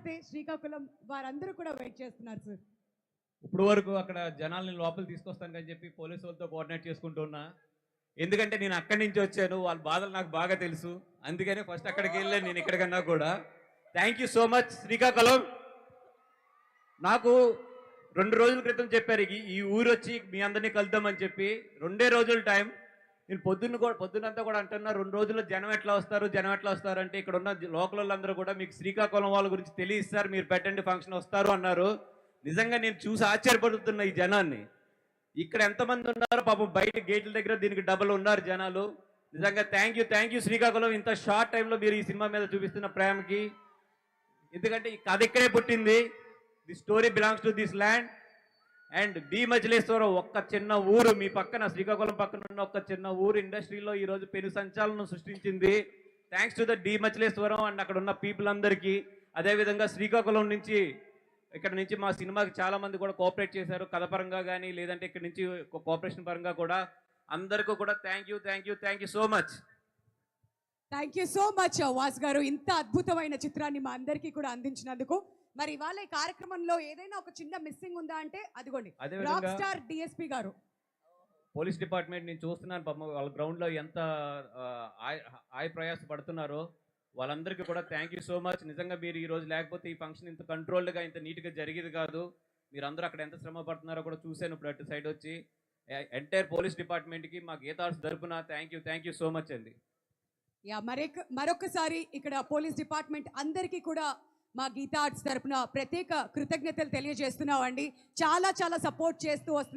లేకపోతే శ్రీకాకుళం వారందరూ కూడా వెయిట్ చేస్తున్నారు సార్. ఇప్పుడు వరకు అక్కడ జనాల్ని లోపల తీసుకొస్తానని చెప్పి పోలీసు వాళ్ళతో కోఆర్డినేట్ చేసుకుంటూ ఉన్నా. ఎందుకంటే నేను అక్కడి నుంచి వచ్చాను, వాళ్ళ బాధలు నాకు బాగా తెలుసు. అందుకనే ఫస్ట్ అక్కడికి వెళ్ళే నేను ఇక్కడికన్నా కూడా. Thank you so much Srikakulam. నాకు 2 రోజుల క్రితం చెప్పారు ఈ ఊరు వచ్చి మీ అందరినీ కలుద్దామని చెప్పి. 2 రోజుల టైం. నేను పొద్దునంతా కూడా అంటున్నా 2 రోజుల్లో జనం ఎట్లా వస్తారు అంటే ఇక్కడ ఉన్న లోకల్ వాళ్ళందరూ కూడా మీకు శ్రీకాకుళం వాళ్ళ గురించి తెలియస్తారు, మీరు పెట్టండి ఫంక్షన్ వస్తారు అన్నారు. నిజంగా నేను చూసి ఆశ్చర్యపడుతున్నా ఈ జనాన్ని. ఇక్కడ ఎంతమంది ఉన్నారు పాపం, బయట గేట్ల దగ్గర దీనికి డబల్ ఉన్నారు జనాలు. నిజంగా థ్యాంక్ యూ శ్రీకాకుళం, ఇంత షార్ట్ టైంలో మీరు ఈ సినిమా మీద చూపిస్తున్న ప్రేమకి. ఎందుకంటే ఈ కథ ఇక్కడే పుట్టింది. The story belongs to this land. And B Majileshwaram ఒక్క చిన్న ఊరు మీ పక్కన, శ్రీకాకుళం పక్కన ఉన్న ఒక్క చిన్న ఊరు ఇండస్ట్రీలో ఈరోజు పెను సంచలనం సృష్టించింది. Thanks to the D Majileshwaram and అక్కడ ఉన్న పీపుల్ అందరికీ. అదేవిధంగా శ్రీకాకుళం నుంచి ఇక్కడ నుంచి మా సినిమాకి చాలా మంది కూడా కోఆపరేట్ చేశారు, కథ పరంగా కానీ లేదంటే ఇక్కడ నుంచి కోఆపరేషన్ పరంగా కూడా. అందరికీ కూడా thank you so much. Thank you so much was గారు, ఇంత అద్భుతమైన చిత్రాన్ని మా అందరికీ కూడా అందించినందుకు. మరి ఇవాళ ఈ కార్యక్రమంలో ఏదైనా ఒక చిన్న మిస్సింగ్ ఉందా అంటే అదిగోండి రాక్ స్టార్ డిఎస్పీ గారు. పోలీస్ డిపార్ట్మెంట్ నేను చూస్తున్నాను పాపం వాళ్ళ గ్రౌండ్లో ఎంత ఆయ ప్రయాస పడుతున్నారో. వాళ్ళందరికీ కూడా థ్యాంక్ యూ సో మచ్. నిజంగా మీరు ఈ రోజు లేకపోతే ఈ ఫంక్షన్ ఇంత కంట్రోల్డ్గా ఇంత నీట్గా జరిగేది కాదు. మీరందరూ అక్కడ ఎంత శ్రమ పడుతున్నారో కూడా చూశాను ఇప్పుడు అటు సైడ్ వచ్చి. ఎంటైర్ పోలీస్ డిపార్ట్మెంట్కి మా గీతార్స్ తరపున థ్యాంక్ యూ సో మచ్ అండి. యా, మరొకసారి ఇక్కడ పోలీస్ డిపార్ట్మెంట్ అందరికీ కూడా మా గీతా ఆర్ట్స్ తరపున ప్రత్యేక కృతజ్ఞతలు తెలియజేస్తున్నామండి. చాలా సపోర్ట్ చేస్తూ వస్తున్నారు.